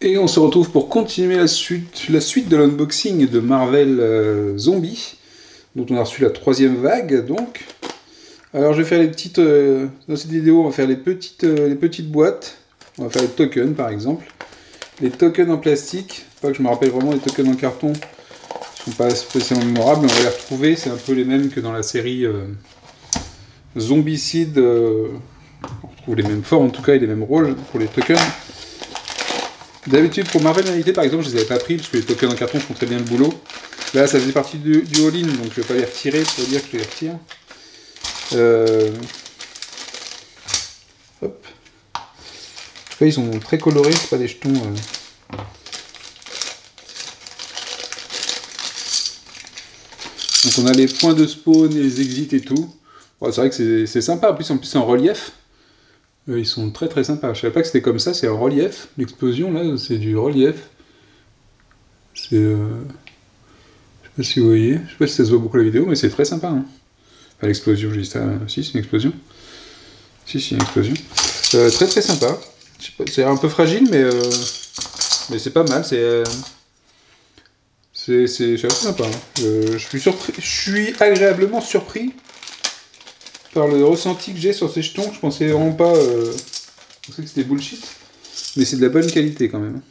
Et on se retrouve pour continuer la suite de l'unboxing de Marvel Zombie, dont on a reçu la 3e vague, donc. Alors je vais faire les petites... dans cette vidéo, on va faire les petites boîtes. On va faire les tokens, par exemple. Les tokens en plastique. Pas que je me rappelle vraiment les tokens en carton. Ils sont pas spécialement mémorables, mais on va les retrouver. C'est un peu les mêmes que dans la série Zombicide. On retrouve les mêmes formes, en tout cas, et les mêmes rôles pour les tokens. D'habitude, pour Marvel Humanité, par exemple, je les avais pas pris, parce que les tokens en carton font très bien le boulot. Là, ça faisait partie du all-in, donc je vais pas les retirer pour dire que je les retire. Hop. Là, ils sont très colorés, c'est pas des jetons. Donc on a les points de spawn et les exits et tout. Bon, c'est vrai que c'est sympa, en plus c'est en relief. Ils sont très très sympas. Je savais pas que c'était comme ça, c'est en relief. L'explosion là, c'est du relief. C'est... Je sais pas si vous voyez, je sais pas si ça se voit beaucoup la vidéo, mais c'est très sympa. Hein. Enfin, l'explosion, j'ai dit ça. Si, c'est une explosion. Si, une explosion. Très très sympa. C'est un peu fragile, mais c'est pas mal. C'est assez sympa. Hein. Je suis agréablement surpris par le ressenti que j'ai sur ces jetons. Je pensais vraiment pas. Je pensais que c'était bullshit. Mais c'est de la bonne qualité quand même.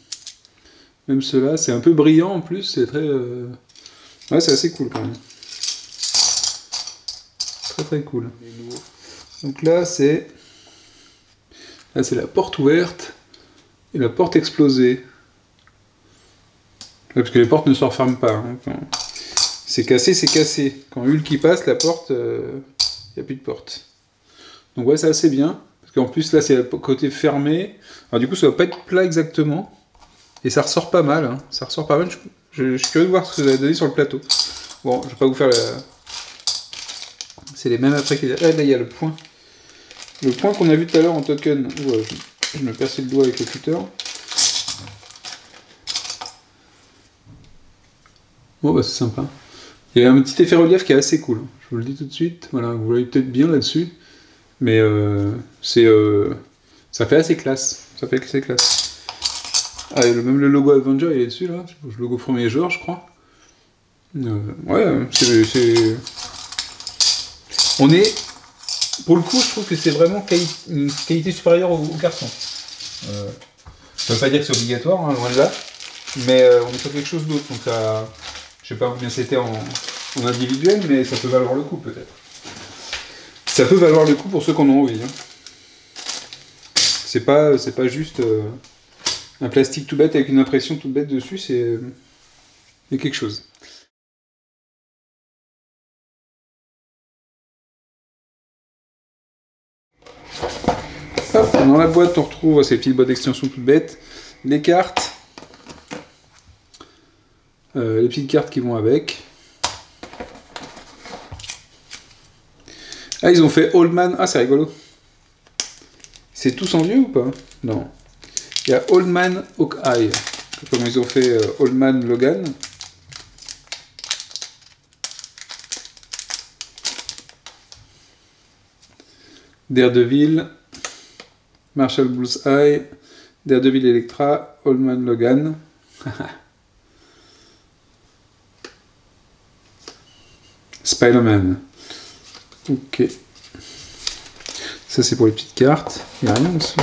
Même ceux-là, c'est un peu brillant en plus. C'est très. Ouais, c'est assez cool quand même. Très très cool. Donc là, c'est la porte ouverte et la porte explosée. Ouais, parce que les portes ne se referment pas. Hein. Quand c'est cassé, c'est cassé. Quand Hulk y passe, la porte, il n'y a plus de porte. Donc ouais, c'est assez bien. Parce qu'en plus, là, c'est le côté fermé. Alors du coup, ça ne va pas être plat exactement. Et ça ressort pas mal. Hein. Ça ressort pas mal. Je suis curieux de voir ce que ça va donner sur le plateau. Bon, je vais pas vous faire la... C'est les mêmes après qu'il y a... Ah, là, il y a le point. Le point qu'on a vu tout à l'heure en token. Ouais, je me perce le doigt avec le cutter. Bon, bah c'est sympa. Il y a un petit effet relief qui est assez cool. Je vous le dis tout de suite. Voilà, vous voyez peut-être bien là-dessus. Mais ça fait assez classe. Ça fait assez classe. Ah, et même le logo Avenger, il est dessus, là. Le logo premier joueur, je crois. Ouais, c'est... On est... Pour le coup, je trouve que c'est vraiment une qualité supérieure au carton. Ça veut pas dire que c'est obligatoire, hein, loin de là. Mais on est sur quelque chose d'autre. Donc ça... Je sais pas combien c'était en individuel, mais ça peut valoir le coup, peut-être. Ça peut valoir le coup pour ceux qui en ont envie. Hein. C'est pas juste un plastique tout bête avec une impression toute bête dessus, c'est quelque chose. Hop, dans la boîte, on retrouve ces petites boîtes d'extension toutes bêtes, les cartes, les petites cartes qui vont avec. Ah, ils ont fait Old Man. Ah, c'est rigolo. C'est tous en vieux ou pas? Non. Il y a Old Man Hawkeye. Comme ils ont fait Old Man Logan. Daredevil. Marshall Bullseye. Daredevil Electra. Old Man Logan. Spider-Man. Ok. Ça c'est pour les petites cartes. Il n'y a rien dessus.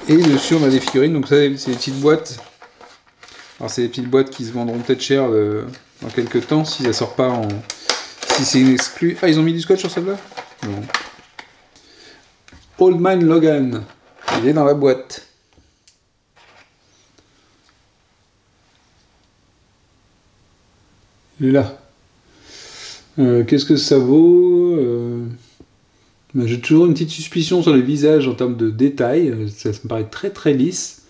Et dessus on a des figurines. Donc ça c'est des petites boîtes. Alors c'est des petites boîtes qui se vendront peut-être cher dans quelques temps si ça sort pas en... Si c'est une exclue. Ah, ils ont mis du scotch sur celle-là? Non. Old Man Logan. Il est dans la boîte. Il est là. Qu'est-ce que ça vaut? Ben, j'ai toujours une petite suspicion sur les visages en termes de détails. Ça me paraît très très lisse.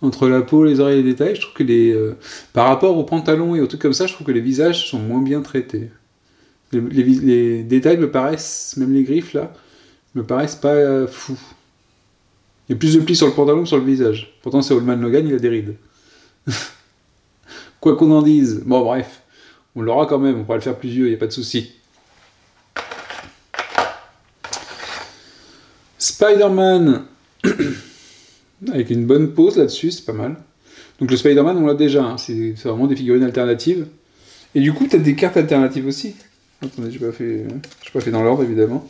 Entre la peau, les oreilles et les détails, je trouve que par rapport aux pantalons et aux trucs comme ça, je trouve que les visages sont moins bien traités. Les détails me paraissent, même les griffes là, me paraissent pas fous. Il y a plus de plis sur le pantalon que sur le visage. Pourtant c'est Old Man Logan, il a des rides. Quoi qu'on en dise. Bon bref, on l'aura quand même, on pourra le faire plus vieux, il n'y a pas de souci. Spider-Man. avec une bonne pose là-dessus, c'est pas mal. Donc le Spider-Man, on l'a déjà, hein, c'est vraiment des figurines alternatives. Et du coup, t'as des cartes alternatives aussi. Attendez, j'ai pas fait dans l'ordre, évidemment.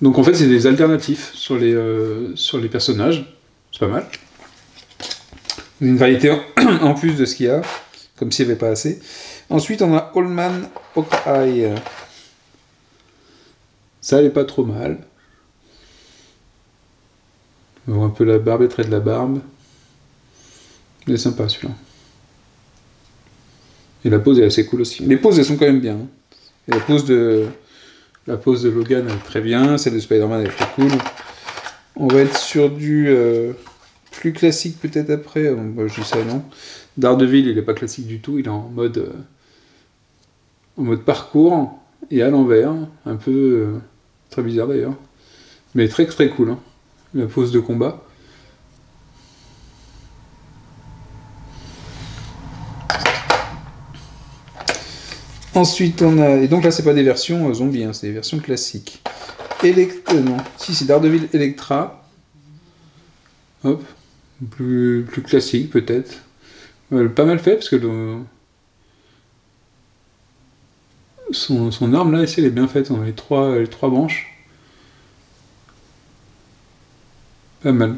Donc en fait, c'est des alternatifs sur les personnages. C'est pas mal. Une variété en plus de ce qu'il y a, comme s'il n'y avait pas assez. Ensuite, on a Old Man Hawkeye. Ça, elle est pas trop mal. On voit un peu la barbe, les traits de la barbe. Il est sympa celui-là. Et la pose est assez cool aussi. Les poses, elles sont quand même bien. Et la pose de Logan, elle est très bien. Celle de Spider-Man, elle est très cool. On va être sur du plus classique peut-être après. Bah, je dis ça, non. Daredevil, il n'est pas classique du tout. Il est en mode parcours et à l'envers. Un peu très bizarre d'ailleurs. Mais très très cool. Hein. La pose de combat. Ensuite, on a... Et donc là, c'est pas des versions zombies, hein, c'est des versions classiques. Non. Si, c'est Daredevil Electra. Hop. Plus classique, peut-être. Pas mal fait, parce que son arme, là, ici, elle est bien faite. On a les trois branches. Pas mal.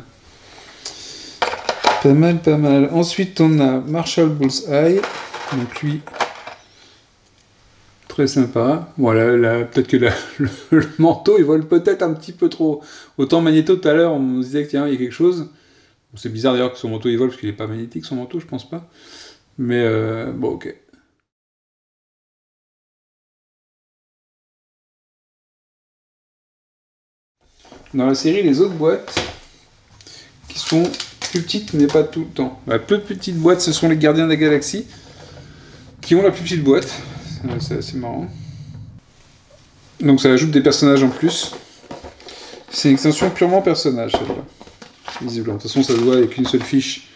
Pas mal, pas mal. Ensuite, on a Marshall Bullseye. Donc lui... Très sympa. Voilà, peut-être que le manteau, il vole peut-être un petit peu trop. Autant Magneto, tout à l'heure, on se disait que tiens, il y a quelque chose. Bon, c'est bizarre d'ailleurs que son manteau, il vole, parce qu'il n'est pas magnétique, son manteau, je pense pas. Mais bon, ok. Dans la série, les autres boîtes, qui sont plus petites, mais pas tout le temps. La plus petite boîte, ce sont les Gardiens de la Galaxie, qui ont la plus petite boîte. C'est assez marrant. Donc ça ajoute des personnages en plus. C'est une extension purement personnage, celle-là. Visiblement. De toute façon, ça se voit avec une seule fiche.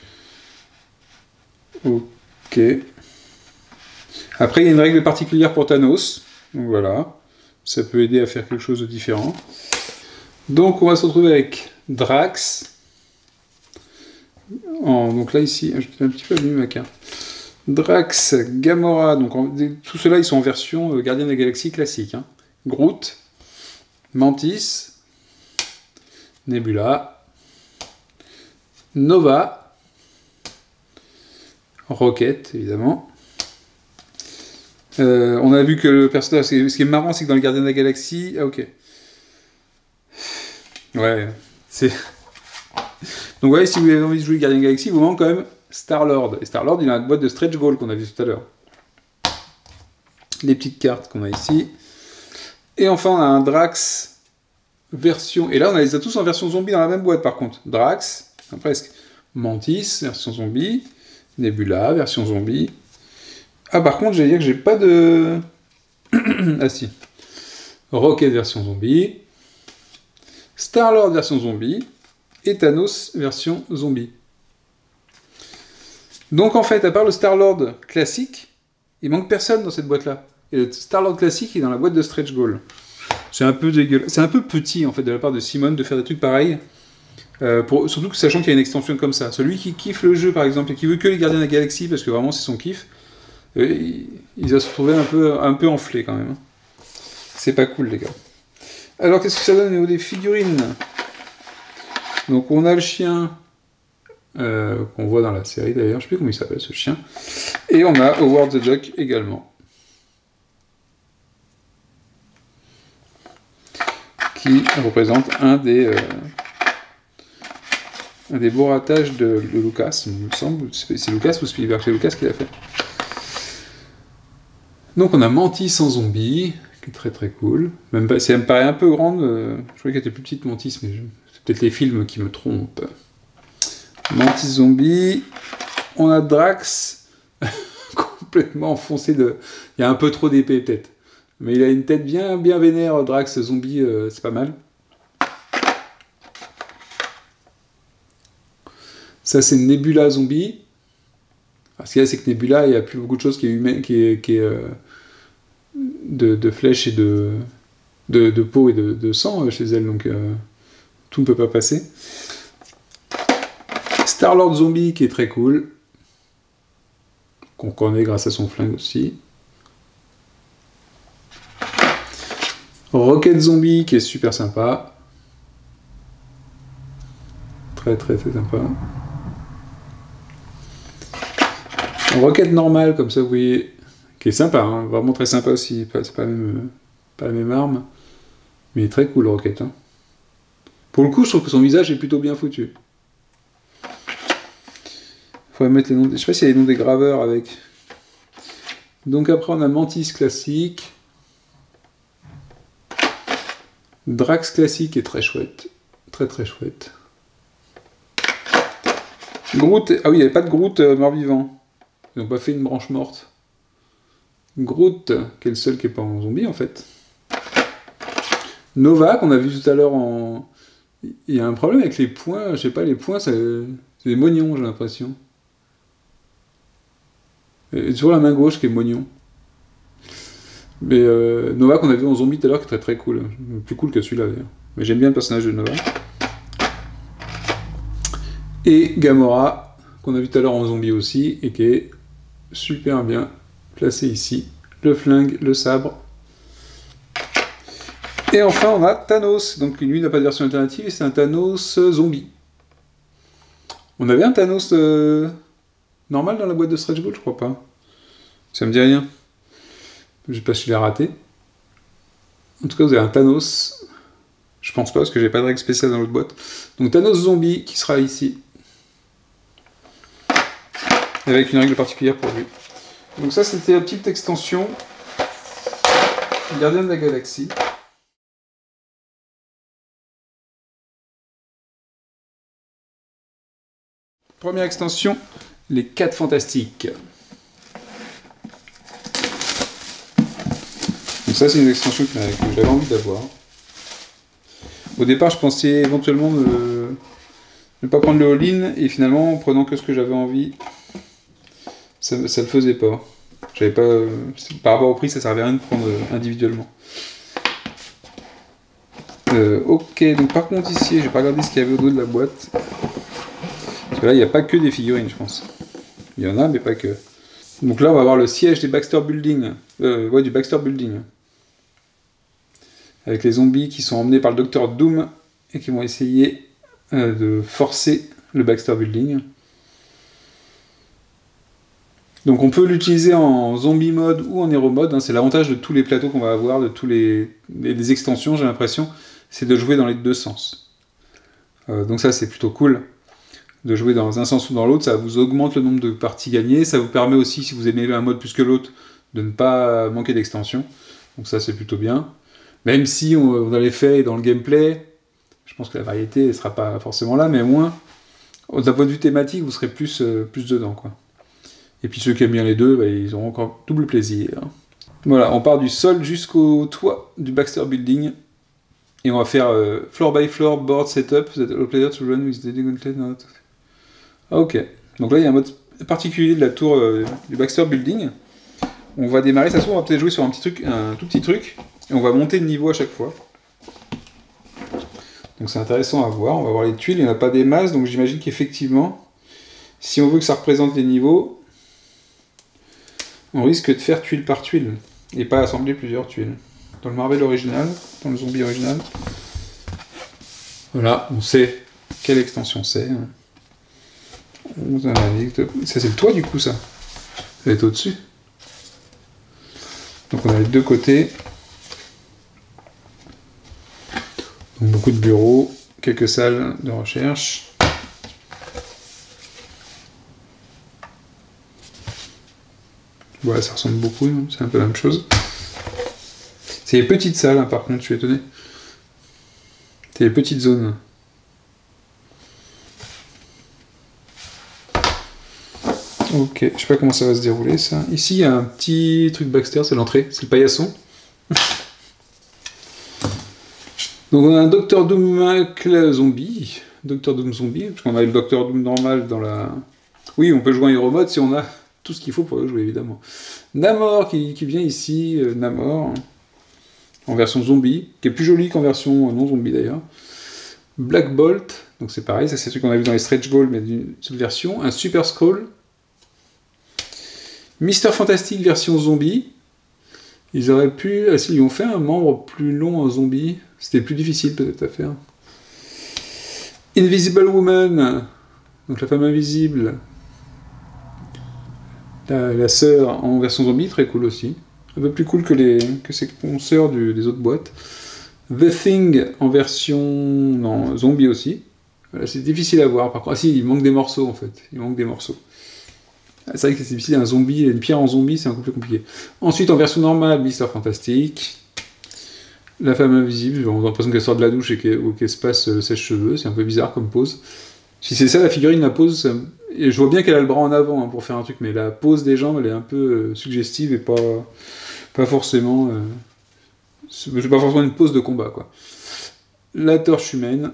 Ok. Après, il y a une règle particulière pour Thanos. Donc voilà. Ça peut aider à faire quelque chose de différent. Donc on va se retrouver avec Drax. Donc là, ici, j'ai un petit peu abîmé ma carte. Drax, Gamora, donc tout cela ils sont en version Gardien de la Galaxie classique. Hein. Groot, Mantis, Nebula, Nova, Rocket évidemment. On a vu que le personnage, ce qui est marrant c'est que dans le Gardien de la Galaxie, ah ok. Ouais, c'est... Donc ouais, si vous avez envie de jouer Gardien de la Galaxie, il vous manque quand même Star-Lord. Et Star-Lord, il a une boîte de stretch goal qu'on a vu tout à l'heure. Les petites cartes qu'on a ici. Et enfin, on a un Drax version... Et là, on les a tous en version zombie dans la même boîte, par contre. Drax, enfin, presque. Mantis, version zombie. Nebula, version zombie. Ah, par contre, j'allais dire que j'ai pas de... ah si. Rocket, version zombie. Star-Lord, version zombie. Et Thanos, version zombie. Donc en fait, à part le Star-Lord classique, il manque personne dans cette boîte-là. Et le Star-Lord classique est dans la boîte de stretch goal. C'est un peu dégueulasse. C'est un peu petit en fait de la part de Simone de faire des trucs pareils. Surtout que sachant qu'il y a une extension comme ça. Celui qui kiffe le jeu par exemple et qui veut que les Gardiens de la Galaxie parce que vraiment c'est son kiff, il va se retrouver un peu enflé quand même. C'est pas cool les gars. Alors qu'est-ce que ça donne au niveau des figurines? Donc on a le chien. Qu'on voit dans la série d'ailleurs, je sais plus comment il s'appelle ce chien. Et on a Howard the Duck également. Qui représente un des beaux ratages de Lucas, il me semble. C'est Lucas ou Spielberg? C'est Lucas qui l'a fait. Donc on a Mantis en zombie, qui est très très cool. Même pas, ça me paraît un peu grande, je croyais qu'elle était plus petite Mantis, mais c'est peut-être les films qui me trompent. Mantis zombie, on a Drax, complètement enfoncé de... Il y a un peu trop d'épée peut-être. Mais il a une tête bien vénère, Drax zombie, c'est pas mal. Ça c'est Nebula zombie. Alors, ce qu'il y a c'est que Nebula, il n'y a plus beaucoup de choses qui est humaine, qui est de flèches et de de peau et de sang chez elle, donc tout ne peut pas passer. Star-Lord Zombie qui est très cool, qu'on connaît grâce à son flingue aussi. Rocket Zombie qui est super sympa. Très sympa. Rocket normal comme ça, vous voyez, qui est sympa, hein, vraiment très sympa aussi. C'est pas la même arme, mais très cool Rocket. Hein. Pour le coup, je trouve que son visage est plutôt bien foutu. Faudrait mettre les noms. Je sais pas s'il y a les noms des graveurs avec. Donc après, on a Mantis classique. Drax classique est très chouette. Très chouette. Groot. Ah oui, il n'y avait pas de Groot mort-vivant. Ils n'ont pas fait une branche morte. Groot, qui est le seul qui n'est pas en zombie en fait. Nova, qu'on a vu tout à l'heure en. Il y a un problème avec les points. Je sais pas, les points, c'est des mognons, j'ai l'impression. Et toujours la main gauche qui est mognon. Mais Nova qu'on a vu en zombie tout à l'heure qui est très cool. Plus cool que celui-là d'ailleurs. Mais j'aime bien le personnage de Nova. Et Gamora, qu'on a vu tout à l'heure en zombie aussi, et qui est super bien placé ici. Le flingue, le sabre. Et enfin on a Thanos. Donc lui n'a pas de version alternative, c'est un Thanos zombie. On avait un Thanos normal dans la boîte de Stretch Gold, je crois pas. Ça me dit rien. Je sais pas si je l'ai raté. En tout cas, vous avez un Thanos. Je pense pas, parce que j'ai pas de règle spéciale dans l'autre boîte. Donc Thanos zombie qui sera ici. Avec une règle particulière pour lui. Donc ça, c'était la petite extension Gardien de la Galaxie. Première extension, les 4 Fantastiques. Donc ça, c'est une extension que j'avais envie d'avoir. Au départ, je pensais éventuellement ne pas prendre le all-in, et finalement, en prenant que ce que j'avais envie, ça le faisait pas. J'avais pas. Par rapport au prix, ça servait à rien de prendre individuellement. Ok, donc par contre ici, j'ai pas regardé ce qu'il y avait au dos de la boîte. Parce que là, il n'y a pas que des figurines, je pense. Il y en a, mais pas que. Donc là, on va voir le siège des Baxter Building. Ouais, du Baxter Building. Avec les zombies qui sont emmenés par le Docteur Doom et qui vont essayer de forcer le Baxter Building. Donc on peut l'utiliser en zombie mode ou en hero mode. Hein. C'est l'avantage de tous les plateaux qu'on va avoir, de tous les extensions, j'ai l'impression, c'est de jouer dans les deux sens. Donc ça, c'est plutôt cool. De jouer dans un sens ou dans l'autre, ça vous augmente le nombre de parties gagnées, ça vous permet aussi, si vous aimez un mode plus que l'autre, de ne pas manquer d'extension. Donc ça, c'est plutôt bien. Même si dans les faits et dans le gameplay, je pense que la variété ne sera pas forcément là, mais au moins, d'un point de vue thématique, vous serez plus dedans, quoi. Et puis ceux qui aiment bien les deux, bah, ils auront encore double plaisir. Voilà, on part du sol jusqu'au toit du Baxter Building. Et on va faire floor by floor board setup. That allow player to run with the gauntlet. Ah, ok. Donc là, il y a un mode particulier de la tour du Baxter Building. On va démarrer. Ça se trouve, on va peut-être jouer sur un tout petit truc. Et on va monter de niveau à chaque fois. Donc c'est intéressant à voir. On va voir les tuiles. Il n'y en a pas des masses. Donc j'imagine qu'effectivement, si on veut que ça représente les niveaux, on risque de faire tuile par tuile. Et pas assembler plusieurs tuiles. Dans le Marvel original, dans le zombie original. Voilà, on sait quelle extension c'est. Ça c'est le toit du coup, ça. Ça va être au-dessus. Donc on a les deux côtés. Donc beaucoup de bureaux, quelques salles de recherche. Voilà, ça ressemble beaucoup, c'est un peu la même chose. C'est les petites salles, hein, par contre, je suis étonné. C'est les petites zones. Ok, je sais pas comment ça va se dérouler, ça. Ici, il y a un petit truc Baxter, c'est l'entrée, c'est le paillasson. Donc on a un Docteur Doom zombie. Docteur Doom zombie, parce qu'on a le Docteur Doom normal dans la... Oui, on peut jouer en hero mode si on a tout ce qu'il faut pour le jouer, évidemment. Namor qui vient ici, Namor... en version zombie, qui est plus joli qu'en version non zombie d'ailleurs. Black Bolt, donc c'est pareil, ça c'est celui qu'on a vu dans les Stretch Goals, mais d'une seule version. Un Super Scroll. Mister Fantastic version zombie. Ils auraient pu... Ah si, ils ont fait un membre plus long en zombie. C'était plus difficile peut-être à faire. Invisible Woman, donc la femme invisible. La sœur en version zombie, très cool aussi. Un peu plus cool que ses consoeurs des autres boîtes. The Thing en version zombie aussi. Voilà, c'est difficile à voir. Par contre, ah si, il manque des morceaux en fait. Il manque des morceaux. C'est vrai que c'est difficile, un zombie, une pierre en zombie, c'est un peu plus compliqué. Ensuite, en version normale, Mister Fantastic. La femme invisible, on a l'impression qu'elle sort de la douche ou qu'elle se passe sèche-cheveux. C'est un peu bizarre comme pose. Si c'est ça la figurine, la pose, et je vois bien qu'elle a le bras en avant pour faire un truc, mais la pose des jambes, elle est un peu suggestive et pas forcément... c'est pas forcément une pose de combat, quoi. La torche humaine.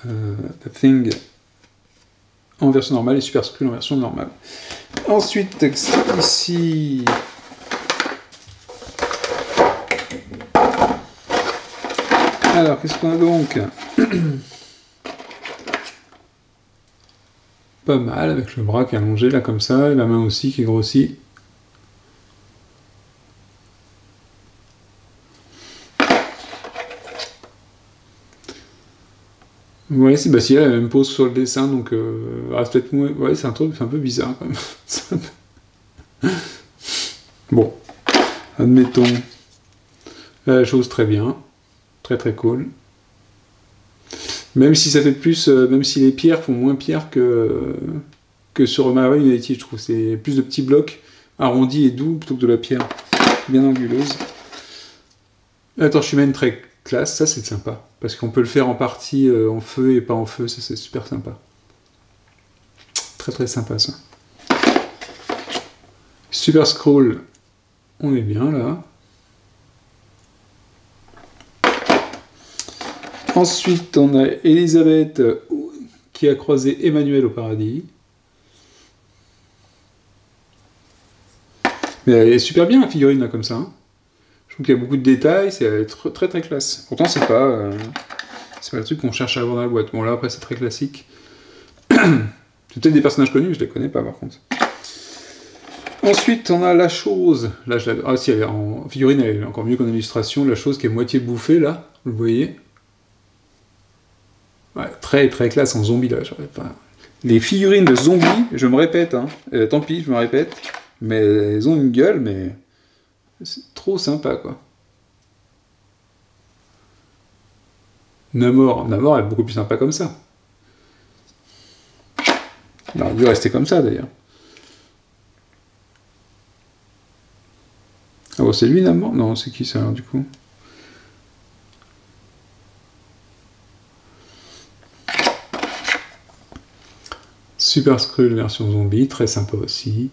The Thing en version normale et Super Skrull en version normale. Ensuite, ici... Alors, qu'est-ce qu'on a donc? Pas mal, avec le bras qui est allongé, là, comme ça, et la main aussi qui grossit. Ouais, si elle a la même pose sur le dessin, donc peut-être moins... Ouais, c'est un peu bizarre, quand même. Bon, admettons. La chose très bien. Très très cool. Même si ça fait plus... même si les pierres font moins pierres que sur Marvel United, je trouve. C'est plus de petits blocs arrondis et doux plutôt que de la pierre bien anguleuse. La torche humaine très classe, ça c'est sympa. Parce qu'on peut le faire en partie en feu et pas en feu, ça c'est super sympa. Très très sympa ça. Super Scroll, on est bien là. Ensuite, on a Elisabeth qui a croisé Emmanuel au paradis. Mais elle est super bien la figurine là comme ça. Hein. Je trouve qu'il y a beaucoup de détails, c'est très très classe. Pourtant, c'est pas le truc qu'on cherche à avoir dans la boîte. Bon, là après, c'est très classique. C'est peut-être des personnages connus, je les connais pas par contre. Ensuite, on a la chose. Là, ah si, elle est en figurine, elle est encore mieux qu'en illustration. La chose qui est moitié bouffée là, vous le voyez. Ouais, très très classe en zombie là. Les figurines de zombies, je me répète, hein, tant pis, je me répète, mais elles ont une gueule, mais c'est trop sympa quoi. Namor est beaucoup plus sympa comme ça. Il aurait dû rester comme ça d'ailleurs. Ah bon, c'est lui Namor? Non, c'est qui ça alors, du coup? Super Skrull version zombie, très sympa aussi.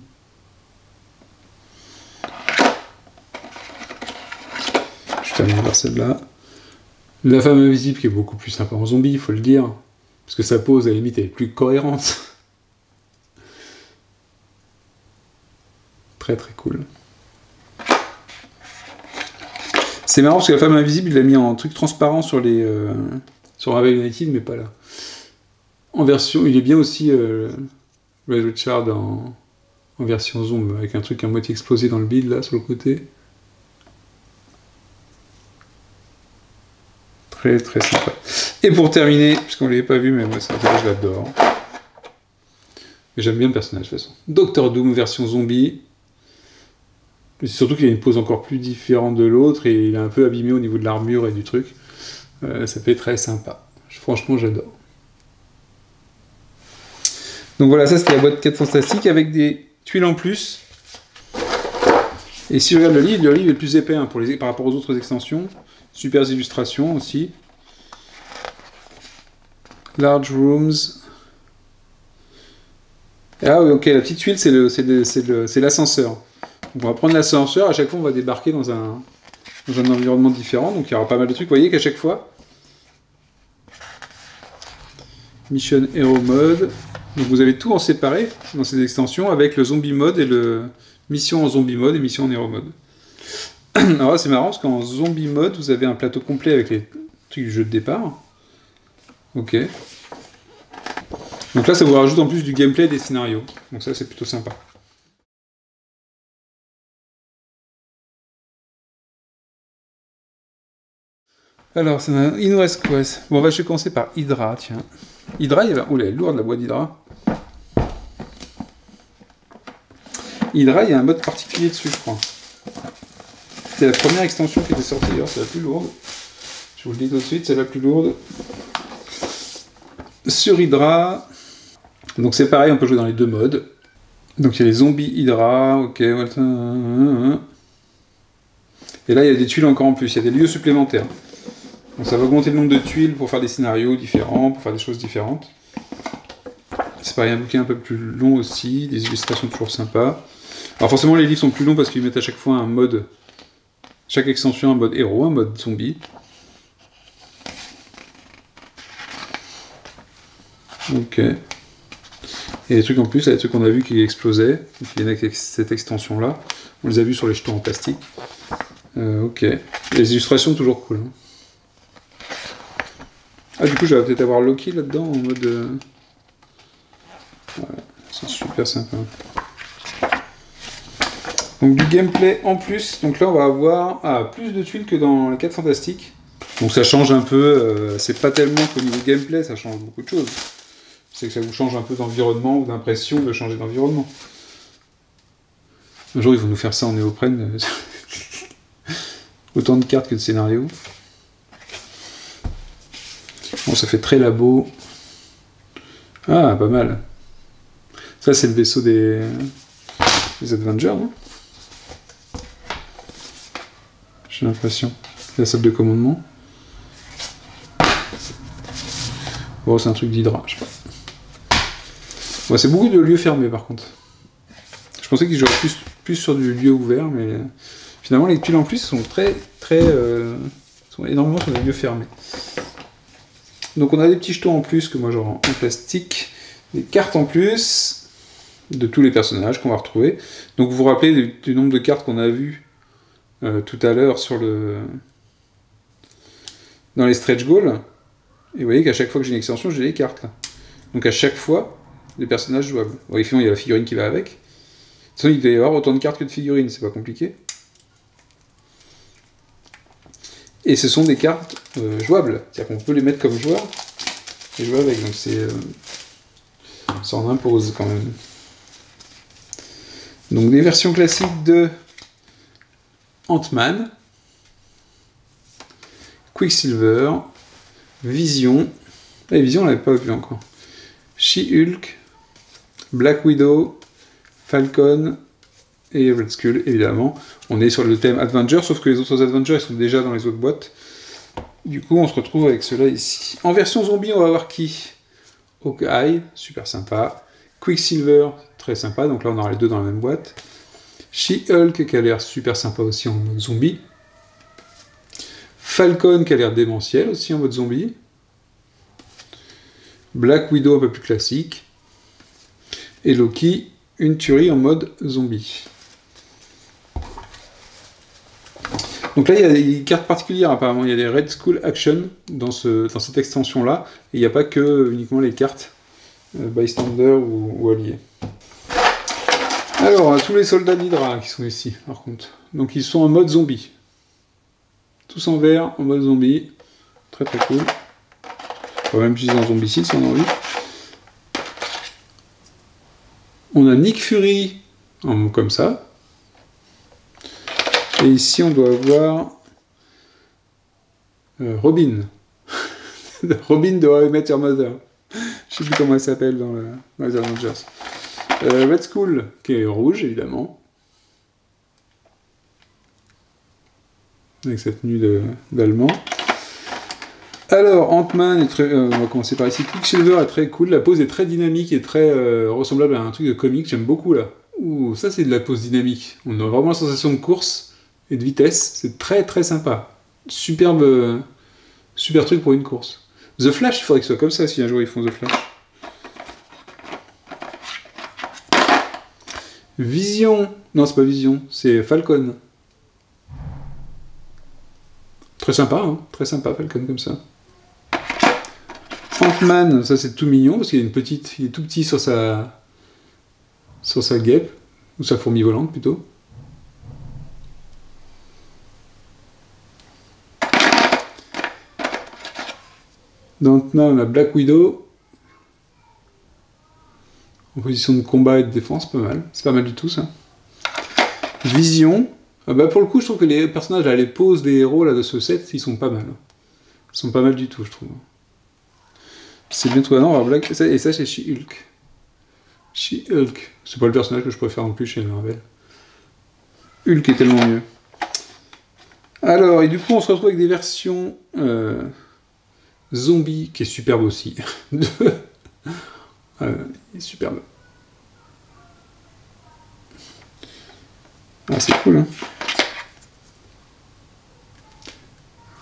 Je termine par celle-là. La femme invisible qui est beaucoup plus sympa en zombie, il faut le dire. Parce que sa pose, à la limite, elle est plus cohérente. Très très cool. C'est marrant parce que la femme invisible, il l'a mis en truc transparent sur Marvel United, mais pas là. En version, il est bien aussi Red Richard en version zoom, avec un truc à moitié explosé dans le bide là sur le côté. Très très sympa. Et pour terminer, puisqu'on ne l'avait pas vu, mais moi ça je l'adore. J'aime bien le personnage de toute façon. Doctor Doom version zombie. Surtout qu'il a une pose encore plus différente de l'autre et il est un peu abîmé au niveau de l'armure et du truc. Ça fait très sympa. Franchement, j'adore. Donc voilà, ça c'était la boîte 4 Fantastique avec des tuiles en plus. Et si je regarde le livre est plus épais hein, par rapport aux autres extensions. Super illustrations aussi. Large Rooms. Ah oui, ok, la petite tuile c'est l'ascenseur. Donc on va prendre l'ascenseur, à chaque fois on va débarquer dans un environnement différent, donc il y aura pas mal de trucs. Vous voyez qu'à chaque fois, Mission Hero Mode, donc vous avez tout en séparé dans ces extensions avec le zombie mode et le mission en zombie mode et mission en hero mode. Alors là, c'est marrant parce qu'en zombie mode, vous avez un plateau complet avec les trucs du jeu de départ. Ok. Donc là, ça vous rajoute en plus du gameplay et des scénarios. Donc ça, c'est plutôt sympa. Alors, il nous reste quoi? Bon, je vais commencer par Hydra, tiens. Hydra, il y a... Oula, elle est lourde la boîte d'Hydra. Hydra, il y a un mode particulier dessus, je crois. C'était la première extension qui était sortie, d'ailleurs, c'est la plus lourde. Je vous le dis tout de suite, c'est la plus lourde. Sur Hydra, donc c'est pareil, on peut jouer dans les deux modes. Donc il y a les zombies Hydra, ok, et là il y a des tuiles encore en plus, il y a des lieux supplémentaires. Donc ça va augmenter le nombre de tuiles pour faire des scénarios différents, pour faire des choses différentes. C'est pareil, un bouquin un peu plus long aussi, des illustrations toujours sympas. Alors forcément les livres sont plus longs parce qu'ils mettent à chaque fois un mode, chaque extension un mode héros, un mode zombie. Ok. Et des trucs en plus, il y a des trucs qu'on a vu qui explosaient. Donc, il y en a avec cette extension-là. On les a vus sur les jetons en plastique. Ok. Les illustrations, toujours cool. Hein. Ah, du coup, je vais peut-être avoir Loki là-dedans, en mode... Ouais, c'est super sympa. Donc, du gameplay en plus. Donc là, on va avoir plus de tuiles que dans les 4 Fantastiques. Donc, ça change un peu. C'est pas tellement qu'au niveau gameplay, ça change beaucoup de choses. C'est que ça vous change un peu d'environnement ou d'impression de changer d'environnement. Un jour, ils vont nous faire ça en néoprène. Autant de cartes que de scénarios. Bon, ça fait très labo. Ah, pas mal. Ça, c'est le vaisseau des Avengers, non? J'ai l'impression. C'est la salle de commandement. Bon, c'est un truc d'Hydra, je sais pas. Ouais, c'est beaucoup de lieux fermés par contre. Je pensais qu'ils joueraient plus sur du lieu ouvert, mais finalement les tuiles en plus sont sont énormément sur des lieux fermés. Donc on a des petits jetons en plus que moi j'aurai en plastique, des cartes en plus de tous les personnages qu'on va retrouver. Donc vous vous rappelez du nombre de cartes qu'on a vues tout à l'heure dans les stretch goals. Et vous voyez qu'à chaque fois que j'ai une extension, j'ai les cartes là. Donc à chaque fois, des personnages jouables. Bon, effectivement, il y a la figurine qui va avec. De toute façon, il doit y avoir autant de cartes que de figurines, c'est pas compliqué. Et ce sont des cartes jouables, c'est-à-dire qu'on peut les mettre comme joueurs et jouer avec, donc ça en impose quand même. Donc des versions classiques de Ant-Man, Quicksilver, Vision, et Vision on l'avait pas vu encore, She-Hulk, Black Widow, Falcon et Red Skull, évidemment. On est sur le thème Avenger, sauf que les autres Avengers ils sont déjà dans les autres boîtes. Du coup, on se retrouve avec ceux-là ici. En version zombie, on va avoir qui? Hawkeye, super sympa. Quicksilver, très sympa, donc là on aura les deux dans la même boîte. She-Hulk, qui a l'air super sympa aussi en mode zombie. Falcon, qui a l'air démentiel aussi en mode zombie. Black Widow, un peu plus classique. Et Loki, une tuerie en mode zombie. Donc là, il y a des cartes particulières apparemment. Il y a des Red Skull Action dans cette extension-là. Et il n'y a pas que uniquement les cartes Bystander ou Alliés. Alors, tous les soldats d'Hydra qui sont ici, par contre. Donc ils sont en mode zombie. Tous en vert, en mode zombie. Très très cool. On va même utiliser un zombicide si on a envie. On a Nick Fury comme ça. Et ici, on doit avoir Robin. Robin de How I Met Your Mother. Je sais plus comment elle s'appelle dans les Avengers. Red Skull, qui est rouge, évidemment. Avec cette tenue d'allemand. Alors, Ant-Man est très... on va commencer par ici. Quicksilver est très cool. La pose est très dynamique et très ressemblable à un truc de comique. J'aime beaucoup, là. Ouh, ça, c'est de la pose dynamique. On a vraiment la sensation de course et de vitesse. C'est très, très sympa. Super truc pour une course. The Flash, il faudrait que ce soit comme ça si un jour ils font The Flash. Vision. Non, c'est pas Vision. C'est Falcon. Très sympa, hein, très sympa, Falcon comme ça. Ant-Man, ça c'est tout mignon, parce qu'il y a une petite... Il est tout petit sur sa guêpe, ou sa fourmi volante plutôt. Donc là, on a Black Widow. En position de combat et de défense, pas mal. C'est pas mal du tout, ça. Vision. Ah bah pour le coup, je trouve que les personnages, là, les poses des héros là, de ce set, ils sont pas mal. Ils sont pas mal du tout, je trouve. C'est bien trouvé. Non, on va voir Black... Et ça, c'est She-Hulk. She-Hulk. C'est pas le personnage que je préfère en plus chez Marvel. Hulk est tellement mieux. Alors, et du coup, on se retrouve avec des versions... Zombie, qui est superbe aussi. Il est superbe. Ah, c'est cool, hein.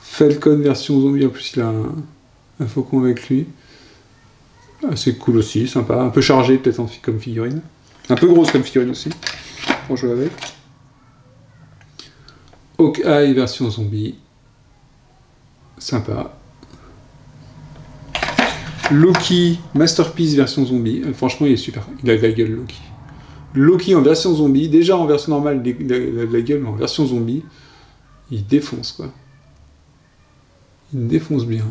Falcon version zombie, en plus il a un faucon avec lui. Ah, c'est cool aussi, sympa. Un peu chargé peut-être comme figurine. Un peu grosse comme figurine aussi, pour jouer avec. Hawkeye version zombie. Sympa. Loki, Masterpiece version zombie. Franchement, il est super. Il a de la gueule, Loki. Loki en version zombie. Déjà en version normale, il a de la gueule, mais en version zombie, il défonce, quoi. Il défonce bien.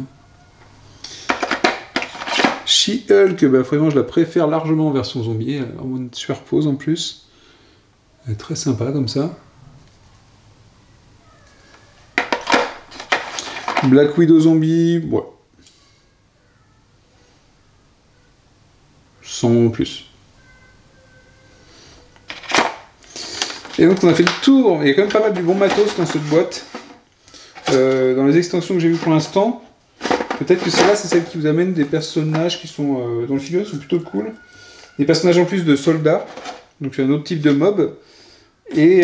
She-Hulk, bah, vraiment, je la préfère largement en version zombie. En mode superpose en plus. Elle est très sympa comme ça. Black Widow zombie, ouais. Sans plus. Et donc on a fait le tour. Il y a quand même pas mal du bon matos dans cette boîte. Dans les extensions que j'ai vues pour l'instant, peut-être que celle-là, c'est celle qui vous amène des personnages qui sont dans le figurine, sont plutôt cool. Des personnages en plus de soldats, donc c'est un autre type de mob. Et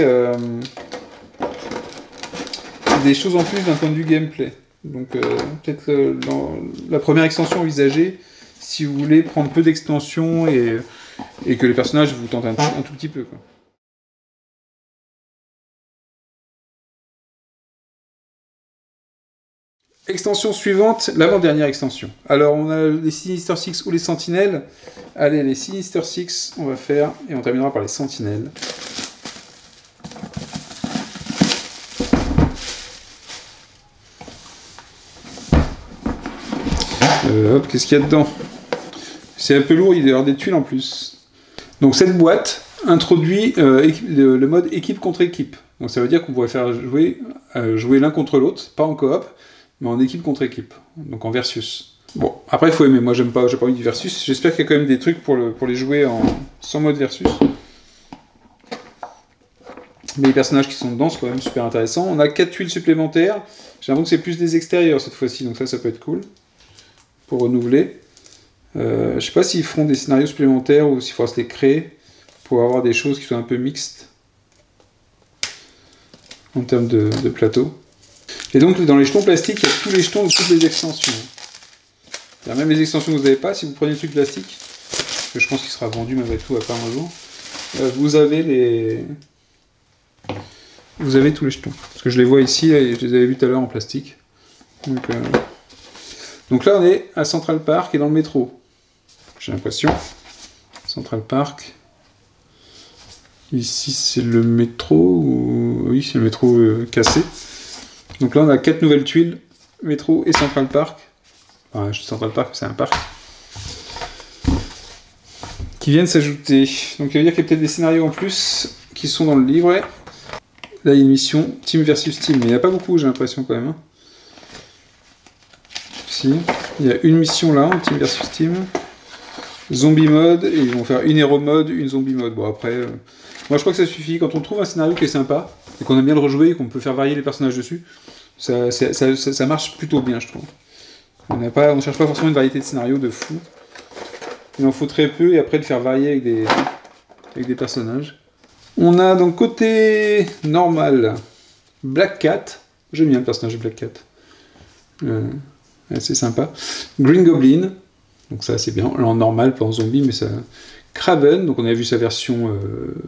des choses en plus d'un point de vue gameplay. Donc peut-être dans la première extension envisagée, si vous voulez prendre peu d'extensions et que les personnages vous tentent un tout petit peu, quoi. Extension suivante, l'avant-dernière extension. Alors on a les Sinister Six ou les Sentinelles. Allez, les Sinister Six, on va faire, et on terminera par les Sentinelles. Hop, qu'est-ce qu'il y a dedans? C'est un peu lourd, il doit y avoir des tuiles en plus. Donc cette boîte introduit le mode équipe contre équipe. Donc ça veut dire qu'on pourrait faire jouer l'un contre l'autre, pas en coop, mais en équipe contre équipe, donc en versus. Bon, après il faut aimer, moi j'aime pas, j'ai pas envie du versus. J'espère qu'il y a quand même des trucs pour les jouer sans mode versus. Mais les personnages qui sont dedans sont quand même super intéressants. On a 4 tuiles supplémentaires. J'ai l'impression que c'est plus des extérieurs cette fois-ci, donc ça peut être cool. Pour renouveler. Je sais pas s'ils feront des scénarios supplémentaires ou s'il faudra se les créer pour avoir des choses qui soient un peu mixtes en termes de plateau. Et donc dans les jetons plastiques, il y a tous les jetons de toutes les extensions. Même les extensions que vous n'avez pas, si vous prenez le truc plastique, que je pense qu'il sera vendu malgré tout à part un jour, vous avez tous les jetons. Parce que je les vois ici, et je les avais vus tout à l'heure en plastique. Donc là on est à Central Park et dans le métro. J'ai l'impression. Central Park. Ici c'est le métro, oui c'est le métro cassé. Donc là on a 4 nouvelles tuiles, métro et Central Park. Enfin, je dis Central Park, c'est un parc. Qui viennent s'ajouter. Donc ça veut dire qu'il y a peut-être des scénarios en plus qui sont dans le livret. Là il y a une mission Team versus Team, mais il n'y en a pas beaucoup j'ai l'impression quand même. Hein. Si, il y a une mission là, Team versus Team. Zombie mode, et ils vont faire une hero mode, une zombie mode. Bon après, moi je crois que ça suffit. Quand on trouve un scénario qui est sympa, et qu'on aime bien le rejouer, et qu'on peut faire varier les personnages dessus, ça marche plutôt bien je trouve. On ne cherche pas forcément une variété de scénarios de fou. Il en faut très peu, et après de faire varier avec des personnages. On a donc côté normal, Black Cat. J'aime bien le personnage de Black Cat. C'est sympa. Green Goblin. Donc ça c'est bien, là en normal, pas en zombie, mais ça... Kraven, donc on a vu sa version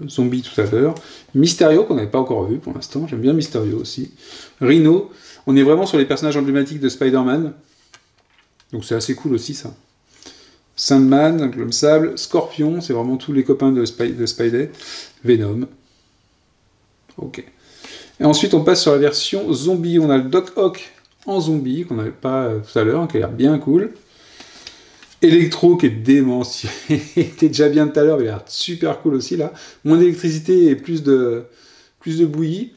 zombie tout à l'heure. Mysterio, qu'on n'avait pas encore vu pour l'instant, j'aime bien Mysterio aussi. Rhino, On est vraiment sur les personnages emblématiques de Spider-Man. Donc c'est assez cool aussi, ça. Sandman, l'homme sable, Scorpion, c'est vraiment tous les copains de Spidey. Venom. Ok. Et ensuite, on passe sur la version zombie. On a le Doc Ock en zombie, qu'on n'avait pas tout à l'heure, qui a l'air bien cool. Electro, qui est démentiel. Il était déjà bien tout à l'heure, mais il a l'air super cool aussi, là. Moins d'électricité et plus de bouillie.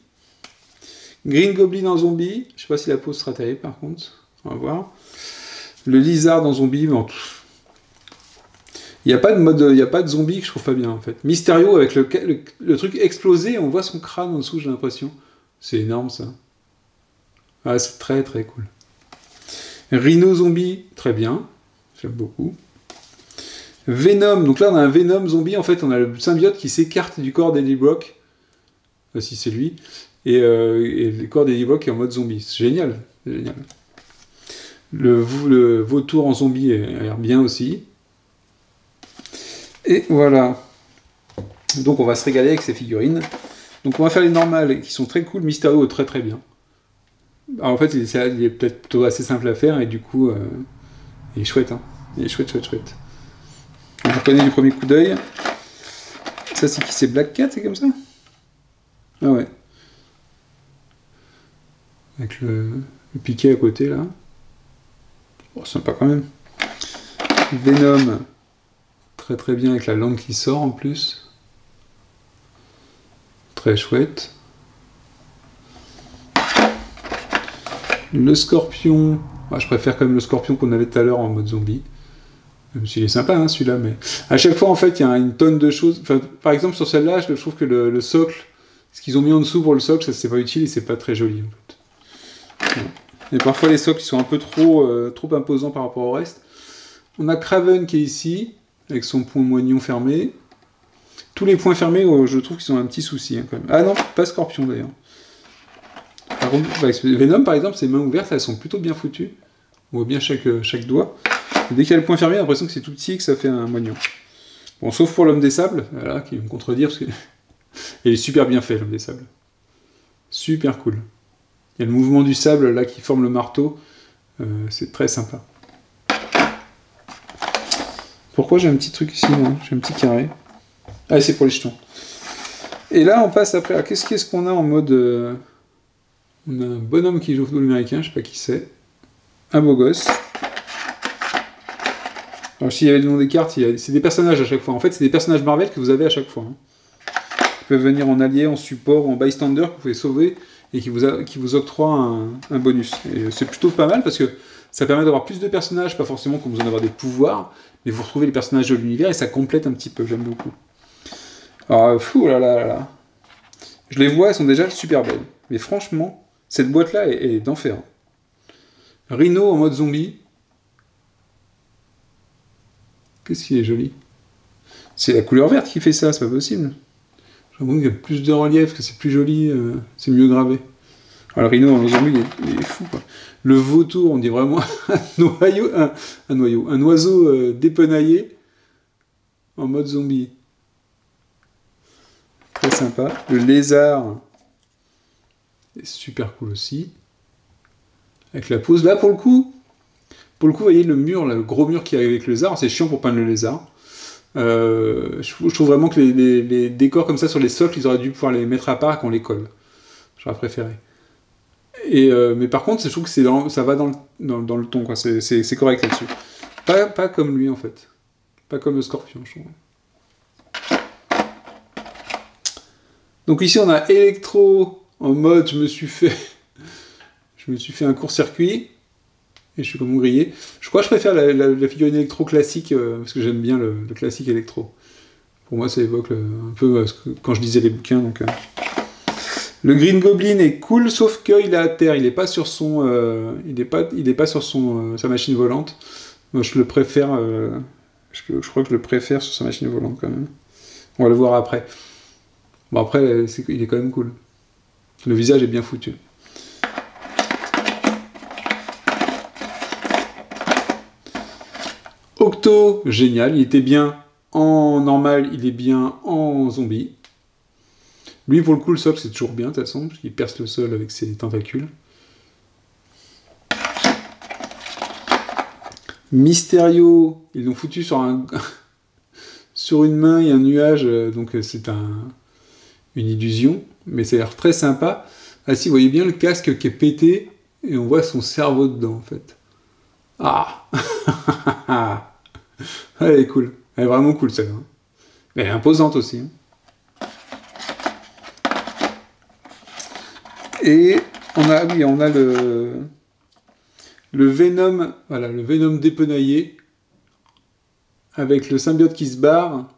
Green Goblin en zombie. Je sais pas si la pose sera terrible, par contre. On va voir. Le Lizard en zombie, mais il n'y a pas de mode, il n'y a pas de zombie que je trouve pas bien, en fait. Mysterio, avec le truc explosé, on voit son crâne en dessous, j'ai l'impression. C'est énorme, ça. Ah, c'est très, très cool. Rhino zombie, très bien. J'aime beaucoup. Venom, donc là, on a un Venom zombie, en fait, on a le symbiote qui s'écarte du corps d'Eddie Brock. Si c'est lui. Et le corps d'Eddie Brock est en mode zombie. C'est génial. C'est génial. Le vautour en zombie a l'air bien aussi. Et voilà. Donc on va se régaler avec ces figurines. Donc on va faire les normales qui sont très cool. Mysterio très très bien. Alors en fait il est peut-être plutôt assez simple à faire et du coup il est chouette. Hein. Il est chouette. On reconnaît du premier coup d'œil. Ça c'est qui? C'est Black Cat, c'est comme ça? Ah ouais. Avec le piquet à côté là. Bon, sympa quand même. Venom. Très très bien avec la langue qui sort en plus. Très chouette. Le Scorpion. Ah, je préfère quand même le Scorpion qu'on avait tout à l'heure en mode zombie. Même s'il est sympa hein, celui-là, mais à chaque fois en fait il y a une tonne de choses. Enfin, par exemple sur celle-là, je trouve que le socle, ce qu'ils ont mis en dessous pour le socle, ça c'est pas utile et c'est pas très joli en fait. Voilà. Et parfois les socles ils sont un peu trop imposants par rapport au reste. On a Kraven qui est ici, avec son point moignon fermé. Tous les points fermés, je trouve qu'ils ont un petit souci, hein, quand même. Ah non, pas Scorpion, d'ailleurs. Par contre, Venom, par exemple, ses mains ouvertes, elles sont plutôt bien foutues. On voit bien chaque doigt. Et dès qu'il y a le point fermé, on a l'impression que c'est tout petit et que ça fait un moignon. Bon, sauf pour l'homme des sables, voilà, qui va me contredire, parce que... Il est super bien fait, l'homme des sables. Super cool. Il y a le mouvement du sable, là, qui forme le marteau. C'est très sympa. Pourquoi j'ai un petit truc ici, moi? J'ai un petit carré. Ah, c'est pour les jetons. Et là, on passe après. Qu'est-ce qu'on a en mode... On a un bonhomme qui joue au football américain, je sais pas qui c'est. Un beau gosse. Alors, s'il y avait le nom des cartes, c'est des personnages à chaque fois. En fait, c'est des personnages Marvel que vous avez à chaque fois. Hein. Ils peuvent venir en allié, en support, ou en bystander, que vous pouvez sauver, et qui vous octroie un bonus. Et c'est plutôt pas mal, parce que ça permet d'avoir plus de personnages, pas forcément qu'on besoin d'avoir des pouvoirs, mais vous retrouvez les personnages de l'univers, et ça complète un petit peu, j'aime beaucoup. Alors, fou, là. Je les vois, elles sont déjà super belles. Mais franchement, cette boîte-là est d'enfer. Rhino en mode zombie. Qu'est-ce qui est joli? C'est la couleur verte qui fait ça, c'est pas possible. J'ai l'impression qu'il y a plus de relief, que c'est plus joli, c'est mieux gravé. Alors Rhino en zombie, il est fou, quoi. Le vautour, on dit vraiment un oiseau dépenaillé en mode zombie. Très sympa. Le lézard est super cool aussi. Avec la pose. Là, pour le coup, vous voyez le mur, là, le gros mur qui arrive avec le lézard. C'est chiant pour peindre le lézard. Je trouve vraiment que les décors comme ça sur les socles, ils auraient dû pouvoir les mettre à part et qu'on les colle. J'aurais préféré. Mais par contre, je trouve que ça va dans le ton, quoi. C'est correct là-dessus. Pas comme lui, en fait. Pas comme le Scorpion, je trouve. Donc ici, on a Electro en mode je me suis fait un court-circuit et je suis comme grillé. Je crois que je préfère la figurine Electro classique parce que j'aime bien le classique Electro. Pour moi, ça évoque un peu quand je lisais les bouquins. Donc, le Green Goblin est cool, sauf qu'il est à terre. Il est pas sur son, il est pas sur sa machine volante. Moi, je le préfère. Je crois que je le préfère sur sa machine volante quand même. On va le voir après. Bon, après, il est quand même cool. Le visage est bien foutu. Octo, génial. Il était bien en normal, il est bien en zombie. Lui, pour le coup, le socle, c'est toujours bien, de toute façon, parce qu'il perce le sol avec ses tentacules. Mysterio, ils l'ont foutu sur sur une main et un nuage, donc c'est une illusion, mais ça a l'air très sympa. Ah si, vous voyez bien le casque qui est pété, et on voit son cerveau dedans, en fait. Ah elle est cool. Elle est vraiment cool, celle-là. Mais elle est imposante aussi. Et on a le Venom, voilà, le Venom dépenaillé, avec le symbiote qui se barre,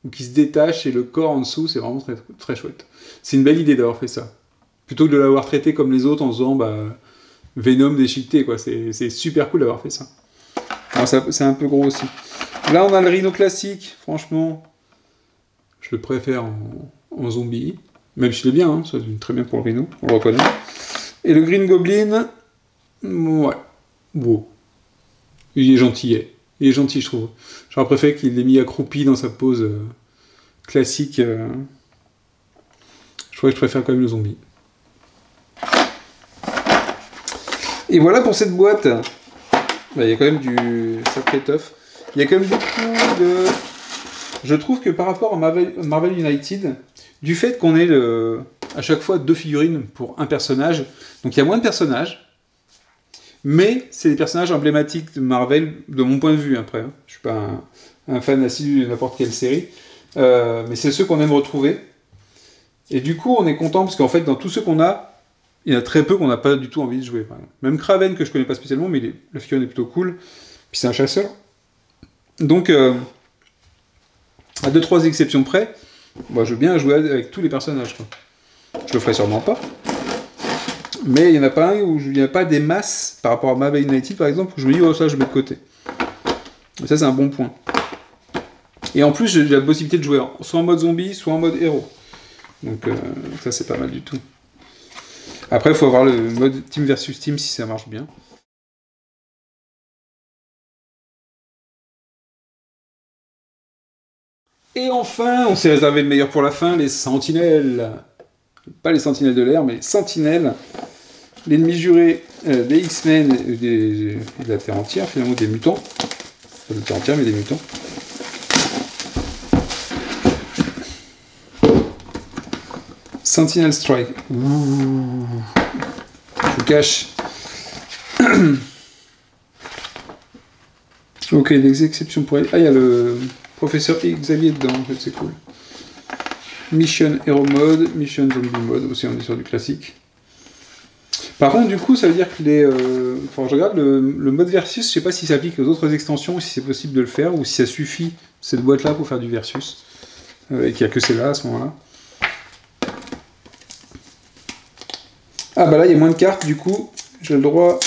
ou qui se détache, et le corps en dessous, c'est vraiment très, très chouette. C'est une belle idée d'avoir fait ça. Plutôt que de l'avoir traité comme les autres en faisant Venom déchiqueté, quoi. C'est super cool d'avoir fait ça. Alors c'est un peu gros aussi. Là, on a le Rhino classique, franchement, je le préfère en zombie. Même s'il est bien, hein, ça c'est très bien pour le Rhino, on le reconnaît. Et le Green Goblin, ouais, beau. Il est gentil, il est gentil, je trouve. J'aurais préféré qu'il l'ait mis accroupi dans sa pose classique. Je crois que je préfère quand même le zombie. Et voilà pour cette boîte. Bah, il y a quand même du sacré tough. Il y a quand même beaucoup de... Je trouve que par rapport à Marvel United, du fait qu'on ait à chaque fois 2 figurines pour un personnage, donc il y a moins de personnages, mais c'est des personnages emblématiques de Marvel, de mon point de vue, après. Hein. Je suis pas un fan assidu de n'importe quelle série, mais c'est ceux qu'on aime retrouver. Et du coup, on est content, parce qu'en fait, dans tous ceux qu'on a, il y en a très peu qu'on n'a pas du tout envie de jouer. Même Kraven, que je connais pas spécialement, mais le figurine est plutôt cool. Puis c'est un chasseur. Donc, à 2-3 exceptions près, moi je veux bien jouer avec tous les personnages. Quoi. Je le ferai sûrement pas. Mais il n'y en a pas un où il n'y a pas des masses par rapport à Marvel United par exemple, où je me dis, oh ça je mets de côté. Et ça c'est un bon point. Et en plus j'ai la possibilité de jouer soit en mode zombie, soit en mode héros. Donc ça c'est pas mal du tout. Après il faut avoir le mode team versus team si ça marche bien. Et enfin, on s'est réservé le meilleur pour la fin, les sentinelles. Pas les sentinelles de l'air, mais les sentinelles. L'ennemi juré des X-Men et de la Terre entière, finalement des mutants. Pas de la Terre entière, mais des mutants. Sentinel Strike. Ouh. Je vous cache. Ok, des exceptions pour elle. Ah, il y a le professeur Xavier dedans, en fait, c'est cool. Mission Hero Mode, Mission Zombie Mode, aussi on est sur du classique. Par contre, du coup, ça veut dire que je regarde le mode versus, je sais pas si ça s'applique aux autres extensions, ou si c'est possible de le faire, ou si ça suffit, cette boîte-là, pour faire du versus. Et qu'il n'y a que celle-là, à ce moment-là. Ah bah là, il y a moins de cartes, du coup, j'ai le droit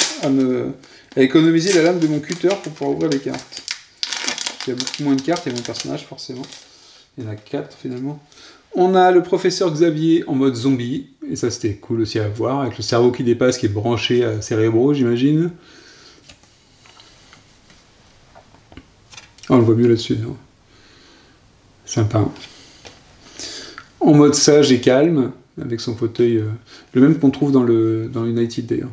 à économiser la lame de mon cutter pour pouvoir ouvrir les cartes. Il y a beaucoup moins de cartes, il y a mon personnage, forcément. Il y en a 4, finalement. On a le professeur Xavier en mode zombie, et ça c'était cool aussi à voir, avec le cerveau qui dépasse, qui est branché à Cérébro, j'imagine. Oh, on le voit mieux là-dessus. Hein. Sympa. En mode sage et calme, avec son fauteuil, le même qu'on trouve dans United d'ailleurs.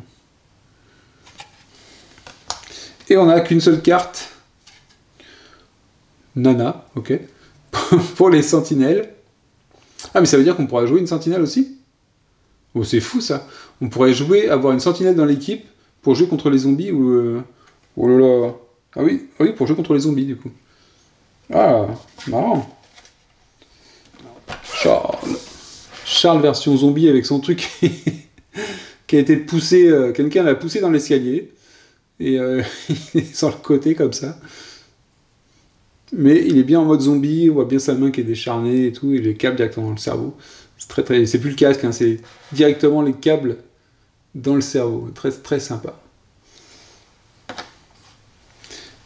Et on n'a qu'une seule carte, Nana, ok, pour les sentinelles. Ah, mais ça veut dire qu'on pourra jouer une sentinelle aussi? Oh, c'est fou ça. On pourrait avoir une sentinelle dans l'équipe pour jouer contre les zombies ou... Oh là là. Ah oui, pour jouer contre les zombies du coup. Ah, marrant. Charles version zombie avec son truc qui a été poussé... Quelqu'un l'a poussé dans l'escalier. Et il est sur le côté comme ça. Mais il est bien en mode zombie, on voit bien sa main qui est décharnée et tout, et les câbles directement dans le cerveau. C'est plus le casque, hein, c'est directement les câbles dans le cerveau. Très, très sympa.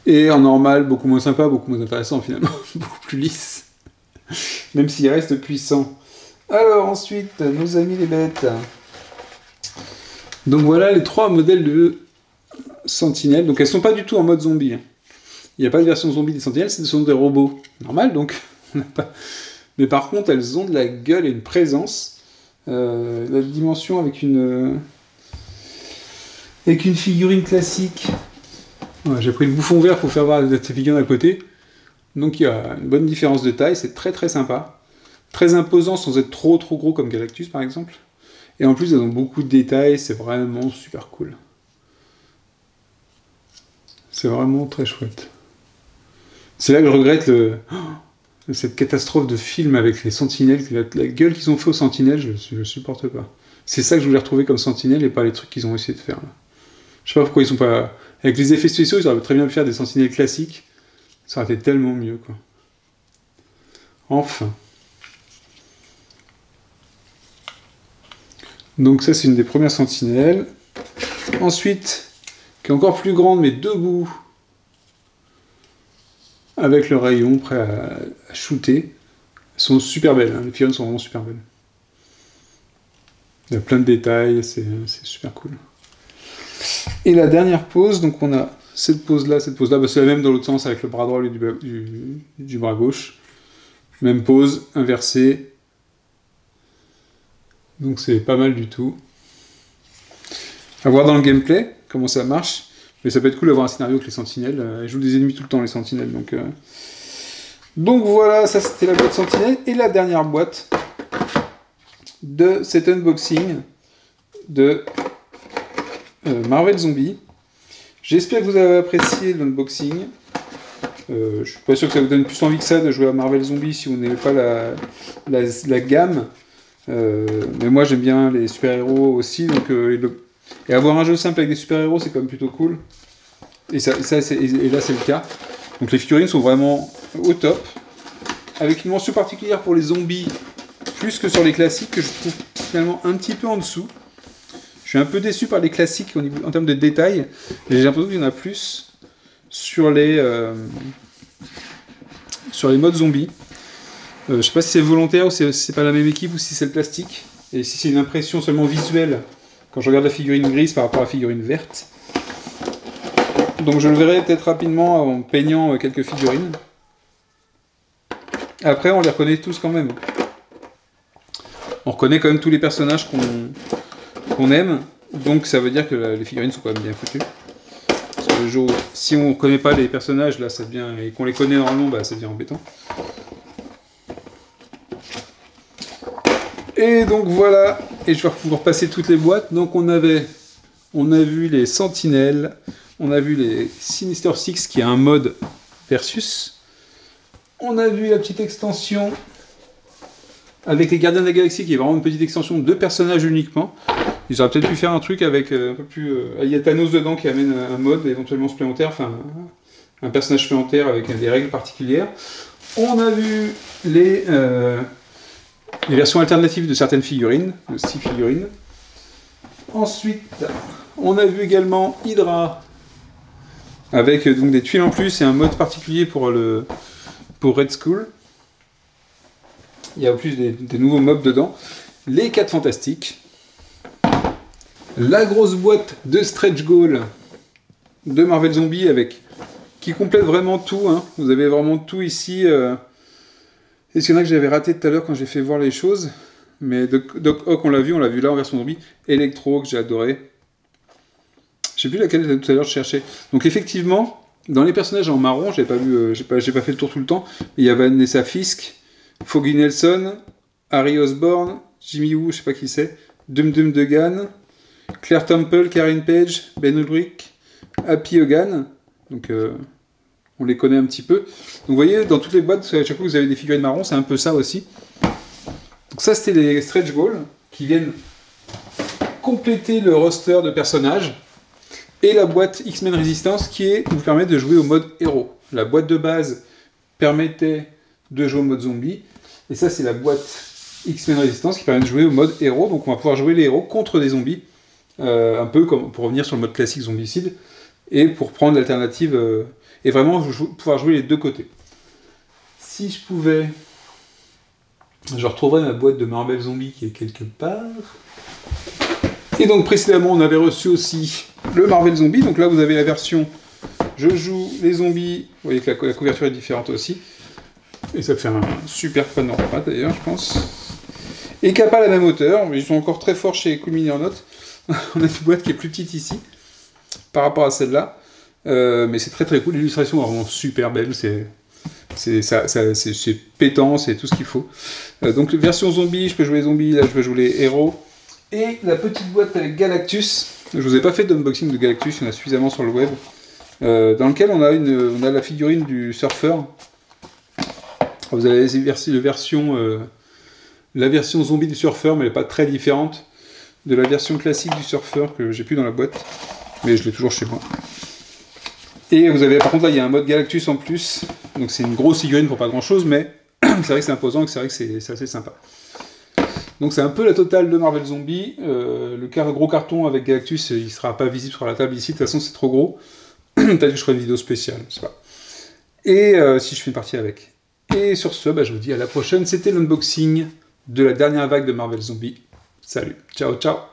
Et en normal, beaucoup moins sympa, beaucoup moins intéressant finalement. Beaucoup plus lisse. Même s'il reste puissant. Alors ensuite, nos amis les bêtes. Donc voilà les 3 modèles de sentinelles. Donc elles sont pas du tout en mode zombie. Il n'y a pas de version zombie des sentinelles, ce sont des robots. Normal, donc. Mais par contre, elles ont de la gueule et une présence. La dimension avec une figurine classique Voilà, j'ai pris le bouffon vert pour faire voir cette figurine à côté. Donc il y a une bonne différence de taille, c'est très très sympa. Très imposant sans être trop trop gros comme Galactus par exemple. Et en plus ils ont beaucoup de détails, c'est vraiment super cool. C'est vraiment très chouette. C'est là que je regrette cette catastrophe de film avec les sentinelles, la gueule qu'ils ont fait aux sentinelles, je supporte pas. C'est ça que je voulais retrouver comme sentinelles et pas les trucs qu'ils ont essayé de faire là. Je sais pas pourquoi ils sont pas... Avec les effets spéciaux, ils auraient très bien pu faire des sentinelles classiques. Ça aurait été tellement mieux, quoi. Enfin. Donc ça, c'est une des premières sentinelles. Ensuite, qui est encore plus grande, mais debout, avec le rayon prêt à shooter. Elles sont super belles, hein. Les figurines sont vraiment super belles. Il y a plein de détails, c'est super cool. Et la dernière pose, donc on a cette pose-là, bah c'est la même dans l'autre sens avec le bras droit au lieu du bras gauche. Même pose, inversée. Donc c'est pas mal du tout. À voir dans le gameplay, comment ça marche. Mais ça peut être cool d'avoir un scénario avec les sentinelles. Elles jouent des ennemis tout le temps, les sentinelles. Donc voilà, ça c'était la boîte sentinelle. Et la dernière boîte de cet unboxing de Marvel Zombie. J'espère que vous avez apprécié l'unboxing. Je suis pas sûr que ça vous donne plus envie que ça de jouer à Marvel Zombie si vous n'aimez pas la gamme. Mais moi j'aime bien les super-héros aussi. Et avoir un jeu simple avec des super-héros, c'est quand même plutôt cool. Et là c'est le cas. Donc les figurines sont vraiment au top. Avec une mention particulière pour les zombies, plus que sur les classiques, que je trouve finalement un petit peu en dessous. Je suis un peu déçu par les classiques en termes de détails. J'ai l'impression qu'il y en a plus sur les modes zombies. Je sais pas si c'est volontaire ou si c'est pas la même équipe ou si c'est le plastique. Et si c'est une impression seulement visuelle quand je regarde la figurine grise par rapport à la figurine verte. Donc je le verrai peut-être rapidement en peignant quelques figurines. Après on les reconnaît tous quand même. On reconnaît quand même tous les personnages qu'on aime. Donc ça veut dire que les figurines sont quand même bien foutues. Parce que le jour où, si on ne reconnaît pas les personnages, là ça devient, et qu'on les connaît normalement, bah, ça devient embêtant. Et donc voilà, et je vais pouvoir passer toutes les boîtes. Donc on a vu les Sentinelles, on a vu les Sinister Six qui a un mode versus. On a vu la petite extension avec les Gardiens de la Galaxie qui est vraiment une petite extension de personnages uniquement. Ils auraient peut-être pu faire un truc avec un peu plus... il y a Thanos dedans qui amène un mode éventuellement supplémentaire, enfin un personnage supplémentaire avec des règles particulières. On a vu les versions alternatives de certaines figurines, de 6 figurines. Ensuite, on a vu également Hydra, avec donc des tuiles en plus et un mode particulier pour Red Skull. Il y a en plus des nouveaux mobs dedans. Les 4 Fantastiques. La grosse boîte de Stretch Goal de Marvel Zombie qui complète vraiment tout. Hein. Vous avez vraiment tout ici. Est-ce qu'il y en a que j'avais raté tout à l'heure quand j'ai fait voir les choses? Mais Doc Ock, on l'a vu là en version zombie. Electro, que j'ai adoré. Je sais plus laquelle tout à l'heure je cherchais. Donc effectivement, dans les personnages en marron, j'ai pas fait le tour tout le temps. Il y a Vanessa Fisk, Foggy Nelson, Harry Osborn, Jimmy Woo, je sais pas qui c'est, Dum Dum Dugan, Claire Temple, Karen Page, Ben Ulrich, Happy Hogan. Donc on les connaît un petit peu. Donc vous voyez, dans toutes les boîtes, à chaque fois que vous avez des figurines marron, c'est un peu ça aussi. Donc ça, c'était les Stretch Goals qui viennent compléter le roster de personnages. Et la boîte X-Men Resistance qui vous permet de jouer au mode héros. La boîte de base permettait de jouer au mode zombie. Et ça, c'est la boîte X-Men Resistance qui permet de jouer au mode héros. Donc on va pouvoir jouer les héros contre des zombies. Un peu comme pour revenir sur le mode classique zombicide. Et pour prendre l'alternative... et vraiment pouvoir jouer les deux côtés. Si je pouvais... Je retrouverais ma boîte de Marvel Zombie qui est quelque part. Et donc précédemment, on avait reçu aussi le Marvel Zombie. Donc là, vous avez la version je joue les zombies. Vous voyez que la couverture est différente aussi. Et ça fait un super panorama d'ailleurs, je pense. Et qui n'a pas la même hauteur. Mais ils sont encore très forts chez Cool Mini Note. On a une boîte qui est plus petite ici par rapport à celle-là. Mais c'est très très cool, l'illustration est vraiment super belle, c'est pétant, c'est tout ce qu'il faut. Donc version zombie, je peux jouer les zombies, là je peux jouer les héros. Et la petite boîte avec Galactus, je vous ai pas fait d'unboxing de Galactus, il y en a suffisamment sur le web, dans lequel on a la figurine du surfeur. Vous avez la version zombie du surfeur, mais elle n'est pas très différente de la version classique du surfeur que j'ai plus dans la boîte, mais je l'ai toujours chez moi. Et vous avez, par contre, là, il y a un mode Galactus en plus, donc c'est une grosse figurine pour pas grand chose, mais c'est vrai que c'est imposant et c'est vrai que c'est assez sympa. Donc c'est un peu la totale de Marvel Zombie. Le gros carton avec Galactus, il sera pas visible sur la table ici, de toute façon c'est trop gros. Peut-être que je ferai une vidéo spéciale, je sais pas. Et si je fais une partie avec. Et sur ce, je vous dis à la prochaine. C'était l'unboxing de la dernière vague de Marvel Zombie. Salut, ciao ciao.